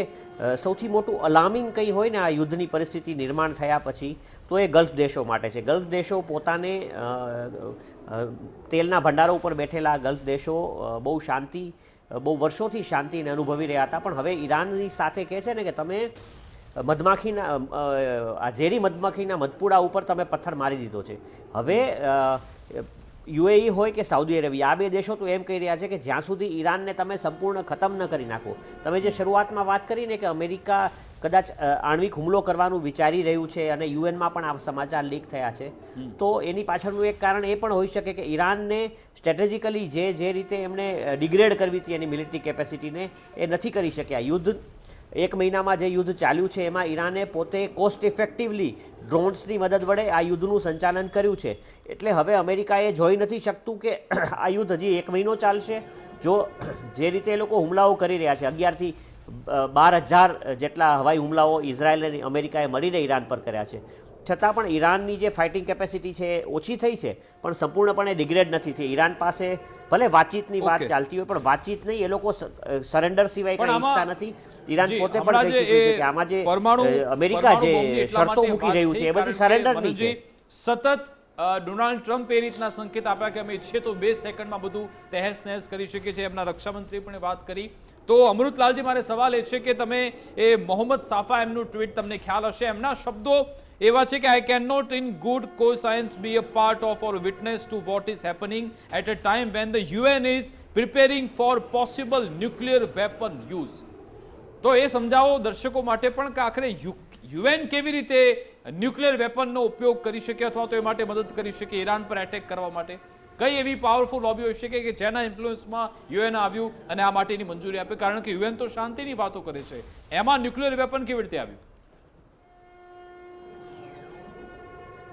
સૌથી મોટું અલાર્મિંગ કંઈ હોય ને આ યુદ્ધની પરિસ્થિતિ નિર્માણ થયા પછી, તો એ ગલ્ફ દેશો માટે છે. ગલ્ફ દેશો પોતાને તેલના ભંડારો ઉપર બેઠેલા ગલ્ફ દેશો બહુ વર્ષોથી શાંતિને અનુભવી રહ્યા હતા, પણ હવે ઈરાનની સાથે કહે છે ને કે તમે મધમાખીના આ ઝેરી મધમાખીના મધપુડા ઉપર તમે પથ્થર મારી દીધો છે. હવે યુએઈ હોય કે સાઉદી અરેબિયા, આ બે દેશો તો એમ કહી રહ્યા છે કે જ્યાં સુધી ઈરાનને તમે સંપૂર્ણ ખતમ ન કરી નાખો. તમે જે શરૂઆતમાં વાત કરીને કે અમેરિકા કદાચ આણ્વિક હુમલો કરવાનું વિચારી રહ્યું છે અને યુએનમાં પણ આ સમાચાર લીક થયા છે, તો એની પાછળનું એક કારણ એ પણ હોઈ શકે કે ઈરાનને સ્ટ્રેટેજિકલી જે રીતે એમણે ડિગ્રેડ કરવી હતી એની મિલિટરી કેપેસિટીને, એ નથી કરી શક્યા. યુદ્ધ એક મહિનામાં જે યુદ્ધ ચાલ્યું છે એમાં ઈરાને પોતે કોસ્ટ ઇફેક્ટિવલી ડ્રોન્સની મદદ વડે આ યુદ્ધનું સંચાલન કર્યું છે. એટલે હવે અમેરિકા એ જોઈ નથી શકતું કે આ યુદ્ધ હજી એક મહિનો ચાલશે. જો જે રીતે એ લોકો હુમલાઓ કરી રહ્યા છે, 11થી 12,000 જેટલા હવાઈ હુમલાઓ ઇઝરાયલ અને અમેરિકાએ મળીને ઈરાન પર કર્યા છે, છતાં પણ ઈરાનની જે ફાઇટિંગ કેપેસિટી છે એ ઓછી થઈ છે, પણ સંપૂર્ણપણે ડિગ્રેડ નથી થઈ. ઈરાન પાસે ભલે વાતચીતની વાત ચાલતી હોય, પણ વાતચીત નહીં, એ લોકો સરેન્ડર સિવાય કંઈ ઈચ્છતા નથી. ઈરાન પોતે પણ કહી ચૂક્યું છે કે આમાં જે અમેરિકા જે શરતો મૂકી રહ્યું છે એ બધી સરેન્ડરની છે. સતત ડોનાલ્ડ ટ્રમ્પ એ રીતના સંકેત આપ્યા કે અમે ઈચ્છીએ તો 2 સેકન્ડમાં બધું તહેસ નહેસ કરી શકીએ છીએ. એમના રક્ષામંત્રી પણ વાત કરી. તો અમૃતલાલજી, મારે સવાલ એ છે કે તમે એ મોહમ્મદ સાફા એમનું ટ્વીટ તમને ખ્યાલ હશે, એમના શબ્દો એવા છે કે I can not in good conscience be a part of or witness to what is happening at a time when the UN is preparing for possible nuclear weapon use. તો એ સમજાવો દર્શકો માટે પણ કે આખરે યુએન કેવી રીતે ન્યુક્લિયર વેપનનો ઉપયોગ કરી શકે અથવા તો એ માટે મદદ કરી શકે ઈરાન પર એટેક કરવા માટે? કઈ એવી પાવરફુલ લોબી હોઈ શકે કે જેના ઇન્ફ્લુઅન્સમાં યુએન આવ્યું અને આ માટેની મંજૂરી આપે? કારણ કે યુએન તો શાંતિની વાતો કરે છે, એમાં ન્યુક્લિયર વેપન કેવી રીતે આવ્યું?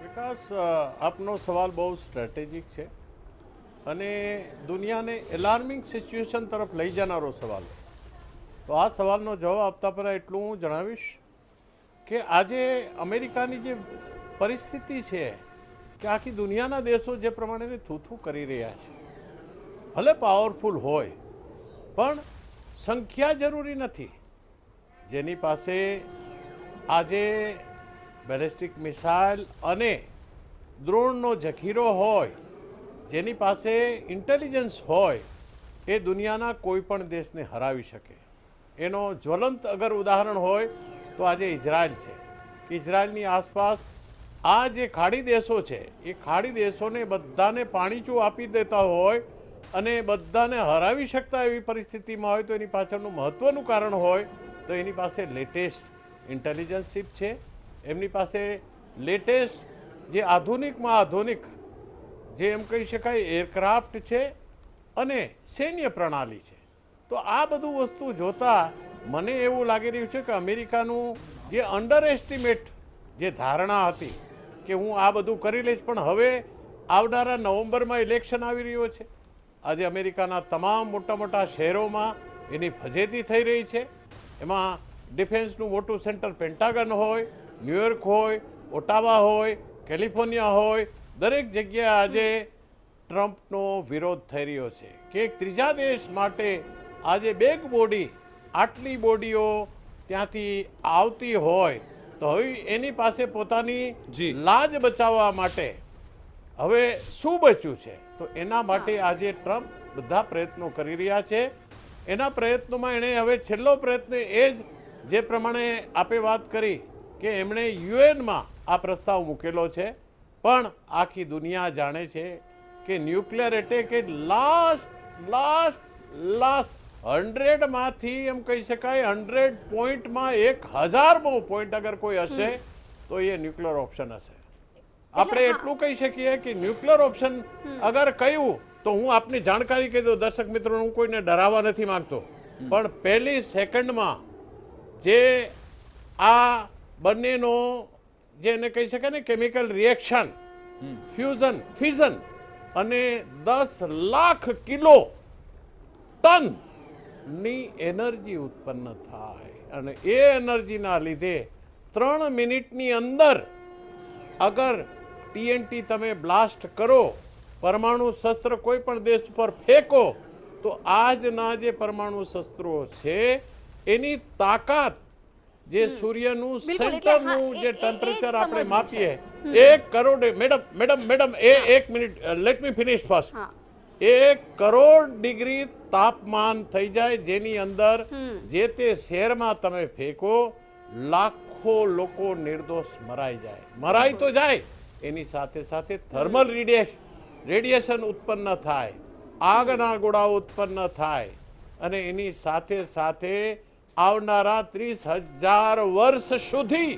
વિકાસ, આપનો સવાલ બહુ સ્ટ્રેટેજિક છે અને દુનિયાને એલાર્મિંગ સિચ્યુએશન તરફ લઈ જનારો સવાલ. તો આ સવાલનો જવાબ આપતા પહેલાં એટલું હું જણાવીશ કે આજે અમેરિકાની જે પરિસ્થિતિ છે કે આખી દુનિયાના દેશો જે પ્રમાણે થૂથું કરી રહ્યા છે, ભલે પાવરફુલ હોય પણ સંખ્યા જરૂરી નથી. જેની પાસે આજે બેલિસ્ટિક મિસાઇલ અને દ્રોણનો જખીરો હોય, જેની પાસે ઇન્ટેલિજન્સ હોય, એ દુનિયાના કોઈ પણ દેશને હરાવી શકે. એનો જ્વલંત અગર ઉદાહરણ હોય તો આજે ઇઝરાયલ છે કે ઇઝરાયલની આસપાસ આ જે ખાડી દેશો છે એ ખાડી દેશોને બધાને પાણીચું આપી દેતા હોય અને બધાને હરાવી શકતા એવી પરિસ્થિતિમાં હોય, તો એની પાછળનું મહત્ત્વનું કારણ હોય તો એની પાસે લેટેસ્ટ ઇન્ટેલિજન્સશીપ છે, એમની પાસે લેટેસ્ટ જે આધુનિકમાં આધુનિક જે એમ કહી શકાય એરક્રાફ્ટ છે અને સૈન્ય પ્રણાલી છે. તો આ બધું વસ્તુ જોતાં મને એવું લાગી રહ્યું છે કે અમેરિકાનું જે અંડર એસ્ટિમેટ જે ધારણા હતી કે હું આ બધું કરી લઈશ, પણ હવે આવનારા નવેમ્બરમાં ઇલેક્શન આવી રહ્યો છે. આજે અમેરિકાના તમામ મોટા મોટા શહેરોમાં એની ફજેતી થઈ રહી છે. એમાં ડિફેન્સનું મોટું સેન્ટર પેન્ટાગન હોય, ન્યુયોર્ક હોય, ઓટાવા હોય, કેલિફોર્નિયા હોય, દરેક જગ્યાએ આજે ટ્રમ્પનો વિરોધ થઈ રહ્યો છે કે એક ત્રીજા દેશ માટે આજે બેગ બોડી, આટલી બોડીઓ ત્યાંથી આવતી હોય તો હવે એની પાસે પોતાની લાજ બચાવવા માટે હવે શું બચ્યું છે? તો એના માટે આજે ટ્રમ્પ બધા પ્રયત્નો કરી રહ્યા છે. એના પ્રયત્નોમાં એણે હવે છેલ્લો પ્રયત્ન એ જ જે પ્રમાણે આપે વાત કરી કે એમણે યુએનમાં આ પ્રસ્તાવ મૂકેલો છે, પણ આખી દુનિયા જાણે છે કે ન્યુક્લિયર એટેક એ લાસ્ટ 100માંથી એમ કહી શકાય 100 પોઈન્ટમાં 1000મો પોઈન્ટ અગર કોઈ હશે તો એ ન્યુક્લિયર ઓપ્શન હશે. આપણે એટલું કહી શકીએ કે ન્યુક્લિયર ઓપ્શન અગર કહ્યું તો હું આપની જાણકારી કહી દઉં દર્શક મિત્રો, હું કોઈને ડરાવવા નથી માંગતો, પણ પહેલી સેકન્ડમાં જે આ બંનેનો જેને કહી શકાય ને કેમિકલ રિએક્શન, ફ્યુઝન અને 10 લાખ કિલો ટનની એનર્જી ઉત્પન્ન થાય અને એ એનર્જીના લીધે 3 મિનિટની અંદર અગર TNT તમે બ્લાસ્ટ કરો, પરમાણુ શસ્ત્ર કોઈ પણ દેશ પર ફેંકો, તો આજના જે પરમાણુ શસ્ત્રો છે એની તાકાત જે સૂર્યનું સેન્ટરનું જે ટેમ્પરેચર આપણે માપીએ 1 કરોડ, મેડમ એ 1 minute, let me finish first. 1 crore degree તાપમાન થઈ જાય, જેની અંદર જે તે શહેરમાં તમે ફેંકો, લાખો લોકો નિર્દોષ મરાય તો જાય, એની સાથે સાથે થર્મલ રેડિયેશન ઉત્પન્ન થાય, આગના ગોળાઓ ઉત્પન્ન થાય અને એની સાથે સાથે આવનારા 30,000 વર્ષ સુધી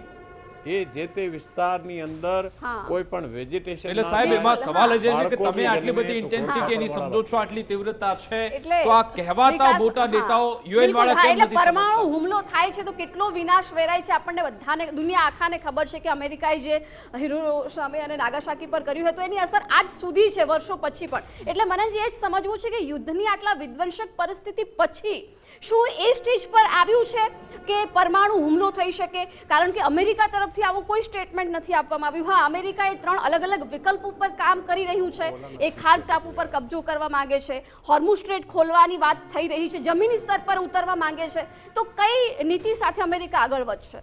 એ જે તે વિસ્તારની અંદર કોઈ પણ વેજીટેશન, એટલે સાહેબ એમાં સવાલ એ છે કે તમે આટલી બધી ઇન્ટેન્સિટી એની સમજો છો, આટલી તીવ્રતા છે, તો આ કહેવાતા મોટા નેતાઓ યુએન વાળા કેમ નથી સમજતા? પરમાણુ હુમલો થાય છે તો કેટલો વિનાશ વેરાય છે આપણને બધાને, દુનિયા આખાને ખબર છે કે અમેરિકાએ જે હિરોશિમા અને નાગાસાકી પર કર્યું હતું એની અસર આજ સુધી છે, વર્ષો પછી પણ. એટલે મને જે જ સમજવું છે કે યુદ્ધની આટલા વિધ્વંસક પરિસ્થિતિ પછી શું એ સ્ટેજ પર આવ્યું છે કે પરમાણુ હુમલો થઈ શકે? કારણ કે અમેરિકા તરફથી આવું કોઈ સ્ટેટમેન્ટ નથી આપવામાં આવ્યું. હા, અમેરિકા એ 3 અલગ અલગ વિકલ્પ ઉપર કામ કરી રહ્યું છે. એ ખાર ટાપુ પર કબજો કરવા માંગે છે, હોર્મુઝ સ્ટ્રેટ ખોલવાની વાત થઈ રહી છે, જમીની સ્તર પર ઉતરવા માંગે છે. તો કઈ નીતિ સાથે અમેરિકા આગળ વધશે?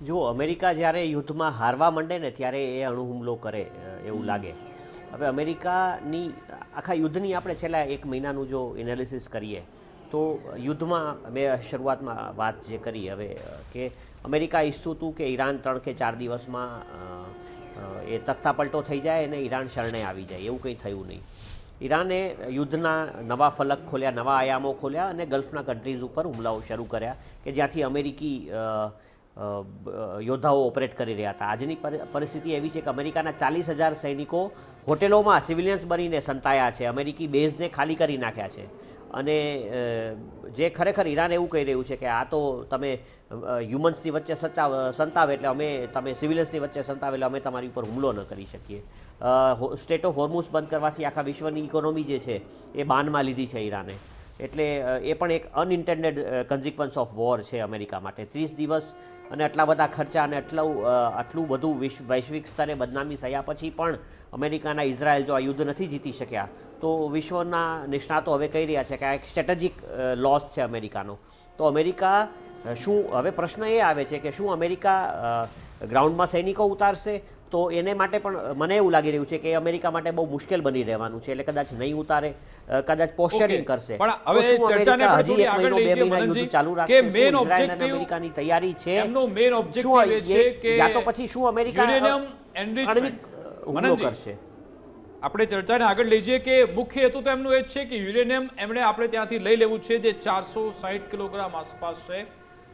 જો અમેરિકા જ્યારે યુદ્ધમાં હારવા માંડે ને ત્યારે એ અણુહુમલો કરે એવું લાગે. હવે અમેરિકાની આખા યુદ્ધની આપણે છેલ્લા 1 મહિનાનું જો એનાલિસિસ કરીએ તો યુદ્ધમાં મેં શરૂઆતમાં વાત જે કરી હવે કે અમેરિકા ઈચ્છતું હતું કે ઈરાન 3 કે 4 દિવસમાં એ તખ્તાપલટો થઈ જાય અને ઈરાન શરણે આવી જાય, એવું કંઈ થયું નહીં. ઈરાને યુદ્ધના નવા ફલક ખોલ્યા, નવા આયામો ખોલ્યા અને ગલ્ફના કન્ટ્રીઝ ઉપર હુમલાઓ શરૂ કર્યા કે જ્યાંથી અમેરિકી યોદ્ધાઓ ઓપરેટ કરી રહ્યા હતા. આજની પરિસ્થિતિ એવી છે કે અમેરિકાના 40,000 સૈનિકો હોટેલોમાં સિવિલિયન્સ બનીને સંતાયા છે, અમેરિકી બેઝને ખાલી કરી નાખ્યા છે. અને જે ખરેખર ઈરાન એવું કહી રહ્યું છે કે આ તો તમે હ્યુમન્સની વચ્ચે સંતાવે એટલે તમે સિવિલિયન્સની વચ્ચે સંતાવે એટલે અમે તમારી ઉપર હુમલો ન કરી શકીએ. સ્ટેટ ઓફ હોર્મુઝ બંધ કરવાથી આખા વિશ્વની ઇકોનોમી જે છે એ બાનમાં લીધી છે ઈરાને. એટલે એ પણ એક અનઇન્ટેન્ડેડ કન્સિક્વન્સ ઓફ વોર છે અમેરિકા માટે. 30 દિવસ અને આટલા બધા ખર્ચા અને આટલું બધું વૈશ્વિક સ્તરે બદનામી થયા પછી પણ અમેરિકાના ઇઝરાયલ જો આ યુદ્ધ નથી જીતી શક્યા તો વિશ્વના નિષ્ણાતો હવે કહી રહ્યા છે કે આ એક સ્ટ્રેટેજિક લોસ છે અમેરિકાનો. તો અમેરિકા શું, હવે પ્રશ્ન એ આવે છે કે શું અમેરિકા ગ્રાઉન્ડમાં સૈનિકો ઉતારશે? તો એને માટે પણ મને એવું લાગી રહ્યું છે કે અમેરિકા માટે બહુ મુશ્કેલ બની રહેવાનું છે, એટલે કદાચ નહીં ઉતારે, કદાચ પોસ્ચરિંગ કરશે. પણ હવે ચર્ચાને હજી 1 મહિનો 2 મહિના યુદ્ધ ચાલુ રાખશે, ઇઝરાયલ અને અમેરિકાની તૈયારી છે, એમનો મેઇન ઓબ્જેક્ટિવ એ છે કે યા તો પછી શું અમેરિકા હુમલો કરશે? આપણે ચર્ચાને આગળ લઈ જઈએ કે મુખ્ય હેતુ તો એમનું એ જ છે કે યુરેનિયમ એમણે આપણે ત્યાંથી લઈ લેવું છે જે 460 કિલોગ્રામ આસપાસ છે.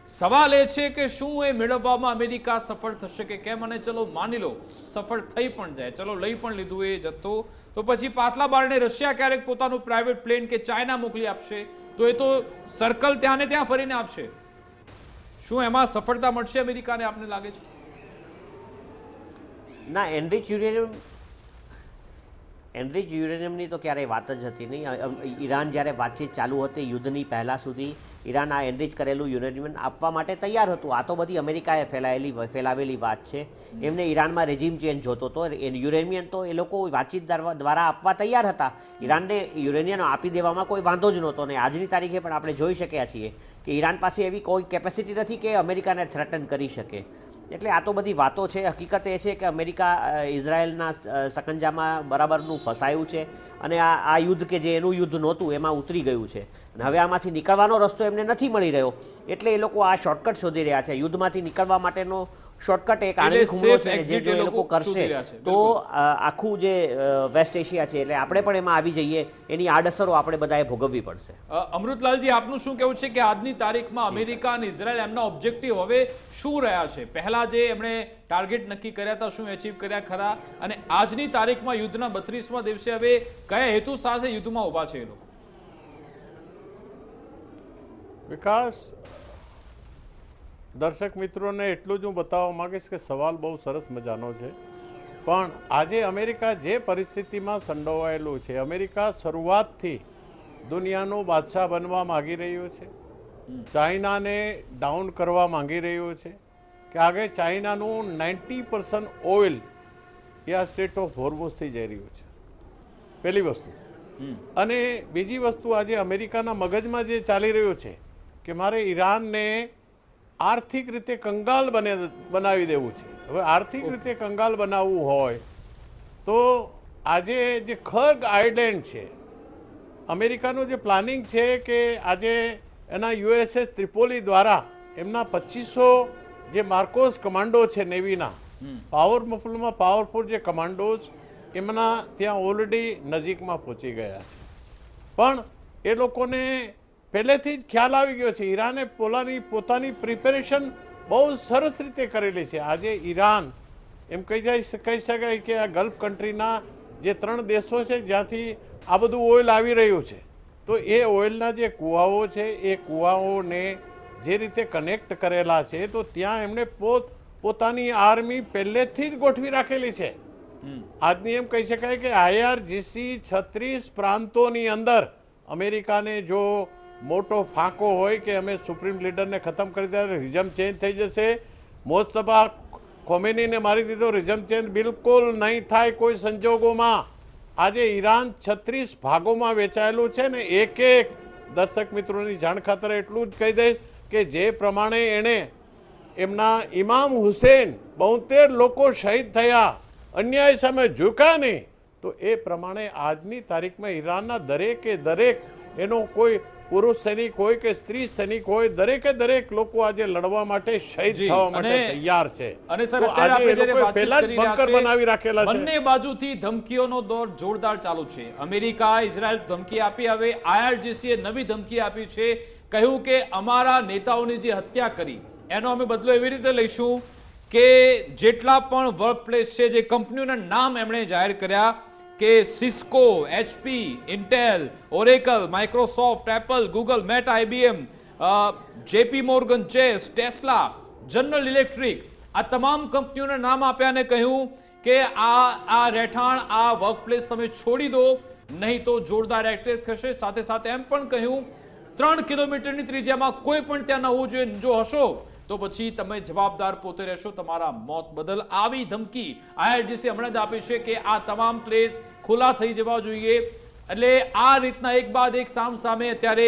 સવાલ એ છે કે શું એ મેળવવામાં અમેરિકા સફળ થશે કે કેમ? અને ચલો માની લો સફળ થઈ પણ જાય, ચલો લઈ પણ લીધું એ જથ્થો, તો પછી પાછલા બારણે રશિયા ક્યારેક પોતાનું પ્રાઇવેટ પ્લેન કે ચાઇના મોકલી આપશે તો એ તો સર્કલ ત્યાં ને ત્યાં ફરીને આપશે. શું એમાં સફળતા મળશે અમેરિકાને, આપને લાગે છે? ના, એનરિચ યુરેનિયમની તો ક્યારેય વાત જ હતી નહીં. ઈરાન જ્યારે વાતચીત ચાલુ હતી યુદ્ધની પહેલાં સુધી ઈરાન આ એનરિચ કરેલું યુરેનિયમ આપવા માટે તૈયાર હતું. આ તો બધી અમેરિકાએ ફેલાવેલી વાત છે. એમને ઈરાનમાં રેજીમ ચેન્જ જોતો હતો, યુરેનિયમ તો એ લોકો વાતચીત દ્વારા આપવા તૈયાર હતા. ઈરાનને યુરેનિયમ આપી દેવામાં કોઈ વાંધો જ નહોતો. ને આજની તારીખે પણ આપણે જોઈ શક્યા છીએ કે ઈરાન પાસે એવી કોઈ કેપેસિટી નથી કે અમેરિકાને થ્રેટન કરી શકે. એટલે આ તો બધી વાતો છે. હકીકત એ છે કે અમેરિકા ઇઝરાયલના સકંજામાં બરાબરનું ફસાયું છે અને આ યુદ્ધ કે જે એનું યુદ્ધ નહોતું એમાં ઉતરી ગયું છે અને હવે આમાંથી નીકળવાનો રસ્તો એમને નથી મળી રહ્યો, એટલે એ લોકો આ શોર્ટકટ શોધી રહ્યા છે. યુદ્ધમાંથી નીકળવા માટેનો શોર્ટકટ એક આણ્વિક હુમલો છે, જે જો એ લોકો કરશે તો આખું જે વેસ્ટ એશિયા છે એટલે આપણે પણ એમાં આવી જઈએ, એની આડઅસરો આપણે બધાએ ભોગવવી પડશે. અમૃતલાલજી, આપનું શું કહેવું છે કે આજની તારીખમાં અમેરિકા અને ઇઝરાયલ એમના ઓબ્જેક્ટિવ હવે શું રહ્યા છે? પહેલા જે એમણે ટાર્ગેટ નક્કી કર્યા હતા શું એચીવ કર્યા ખરા, અને આજની તારીખમાં યુદ્ધના 32મા દિવસે હવે કયા હેતુ સાથે યુદ્ધમાં ઊભા છે એ લોકો? વિકાસ, દર્શક મિત્રોને એટલું જ હું બતાવવા માંગીશ કે સવાલ બહુ સરસ મજાનો છે, પણ આજે અમેરિકા જે પરિસ્થિતિમાં સંડોવાયેલું છે, અમેરિકા શરૂઆતથી દુનિયાનું બાદશાહ બનવા માંગી રહ્યું છે, ચાઇનાને ડાઉન કરવા માંગી રહ્યું છે કે આગળ ચાઇનાનું 90% ઓઇલ એ આ સ્ટ્રેટ ઓફ હોર્મુઝથી જઈ રહ્યું છે, પહેલી વસ્તુ. અને બીજી વસ્તુ, આજે અમેરિકાના મગજમાં જે ચાલી રહ્યું છે કે મારે ઈરાનને આર્થિક રીતે કંગાલ બનાવી દેવું છે. હવે આર્થિક રીતે કંગાલ બનાવવું હોય તો આજે જે ખર્ગ આઇલેન્ડ છે, અમેરિકાનું જે પ્લાનિંગ છે કે આજે એના યુએસએસ ત્રિપોલી દ્વારા એમના 2500 જે માર્કોસ કમાન્ડો છે નેવીના, પાવરફુલમાં પાવરફુલ જે કમાન્ડોઝ એમના ત્યાં ઓલરેડી નજીકમાં પહોંચી ગયા છે. પણ એ લોકોને પહેલેથી જ ખ્યાલ આવી ગયો છે, ઈરાને પોતાની પ્રિપેરેશન બહુ સરસ રીતે કરેલી છે. આજે ઈરાન એમ કહી શકાય કે આ ગલ્ફ કન્ટ્રીના જે 3 દેશો છે જ્યાંથી આ બધું ઓઇલ આવી રહ્યું છે, તો એ ઓઇલના જે કૂવાઓ છે એ કૂવાઓને જે રીતે કનેક્ટ કરેલા છે તો ત્યાં એમણે પોતાની આર્મી પહેલેથી જ ગોઠવી રાખેલી છે. આજની એમ કહી શકાય કે IRGC 36 પ્રાંતોની અંદર અમેરિકાને જો મોટો ફાંકો હોય કે અમે સુપ્રીમ લીડરને ખતમ કરી દીધા, રિઝમ ચેન્જ થઈ જશે, મોસ્તફા ખોમેનીને મારી દીધો, રિઝમ ચેન્જ બિલકુલ નહીં થાય કોઈ સંજોગોમાં. આજે ઈરાન 36 ભાગોમાં વેચાયેલું છે ને એક દર્શક મિત્રોની જાણ ખાતર એટલું જ કહી દઈશ કે જે પ્રમાણે એણે એમના ઇમામ હુસેન 72 લોકો શહીદ થયા, અન્યાય સામે ઝૂક્યા નહીં, તો એ પ્રમાણે આજની તારીખમાં ઈરાનના દરેક એનો કોઈ પુરુષ સૈનિક હોય કે સ્ત્રી સૈનિક હોય, દરેક લોકો આજે લડવા માટે શહીદ થવા માટે તૈયાર છે. અને સર, અત્યારે આપણે જ્યારે પહેલા જ બંકર બનાવી રાખેલા છે. બંને બાજુથી ધમકીઓનો દોર જોરદાર ચાલુ છે. અમેરિકા ઇઝરાયલ ધમકી આપી, હવે IRGC એ નવી ધમકી આપી છે, કહ્યું કે અમારા નેતાઓની જે હત્યા કરી એનો અમે બદલો એવી રીતે લઈશું કે જેટલા પણ વર્ક પ્લેસ છે, જે કંપનીઓના નામ એમણે જાહેર કર્યા કે Cisco, HP, Intel, Oracle, Microsoft, Apple, Google, meta, IBM, JP Morgan chess, tesla, general electric, આ તમામ કંપનીઓના નામ આપ્યા અને કહ્યું કે આ રહેઠાણ, આ વર્કપ્લેસ તમે છોડી દો, નહીં તો જોરદાર એટેક થશે. સાથે સાથે એમ પણ કહ્યું 3 કિલોમીટરની ત્રિજ્યામાં કોઈ પણ ત્યાં ન હોવું જોઈએ, જો હશો તો પછી તમે જવાબદાર પોતે રહેશો તમારા મોત બદલ. આવી ધમકી IRGC હમણાં જ આપી છે કે આ તમામ પ્લેસ ખુલ્લા થઈ જવા જોઈએ. એટલે આ રીતના એક બાદ એક સામે અત્યારે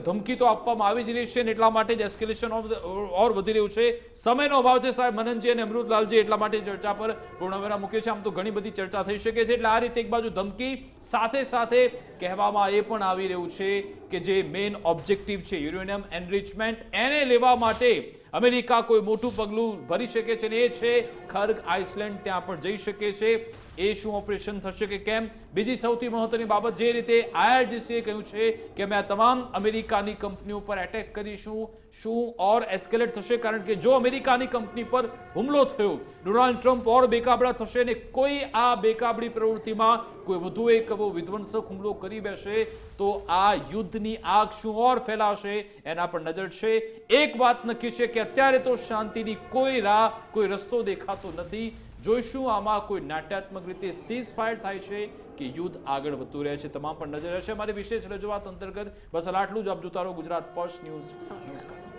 ધમકી તો આપવામાં આવી જ રહી છે, એટલા માટે જ એસ્કેલેશન ઓર વધી રહ્યું છે. સમયનો અભાવ છે સાહેબ મનનજી અને અમૃતલાલજી, એટલા માટે ચર્ચા પર પૂર્ણવિરામ મૂક્યો છે. આમ તો ઘણી બધી ચર્ચા થઈ શકે છે. એટલે આ રીતે એક બાજુ ધમકી, સાથે કહેવામાં એ પણ આવી રહ્યું છે કે જે મેઇન ઓબ્જેક્ટિવ છે યુરેનિયમ એનરિચમેન્ટ, એને લેવા માટે અમેરિકા કોઈ મોટું પગલું ભરી શકે છે, ને એ છે ખર્ગ આઇસલેન્ડ, ત્યાં પણ જઈ શકે છે. એ શું ઓપરેશન થશે કે કેમ? બીજી સૌથી મહત્વની બાબત, જે રીતે IRGC એ કહ્યું છે કે અમે આ તમામ અમેરિકાની કંપનીઓ પર એટેક કરીશું, શું ઓર એસ્કેલેટ થશે? કારણ કે જો અમેરિકાની કંપની પર હુમલો થયો, ડોનાલ્ડ ટ્રમ્પ ઓર બેકાબડા થશે ને કોઈ આ બેકાબડી પ્રવૃત્તિમાં કોઈ વધુ એક એવો વિધ્વંસક હુમલો કરી બેસે તો આ યુદ્ધની આગ શું ઓર ફેલાશે, એના પર નજર છે. એક વાત નક્કી છે કે અત્યારે તો શાંતિની કોઈ રાહ, કોઈ રસ્તો દેખાતો નથી. જોઈશું આમાં કોઈ નાટ્યાત્મક રીતે સીઝ ફાયર થાય છે કે યુદ્ધ આગળ વધતું રહે છે, તમામ પર નજર રહેશે. અમારી વિશેષ રજૂઆત અંતર્ગત બસ આટલું જ. આપ જોતા રહો ગુજરાત ફર્સ્ટ ન્યૂઝ. નમસ્કાર.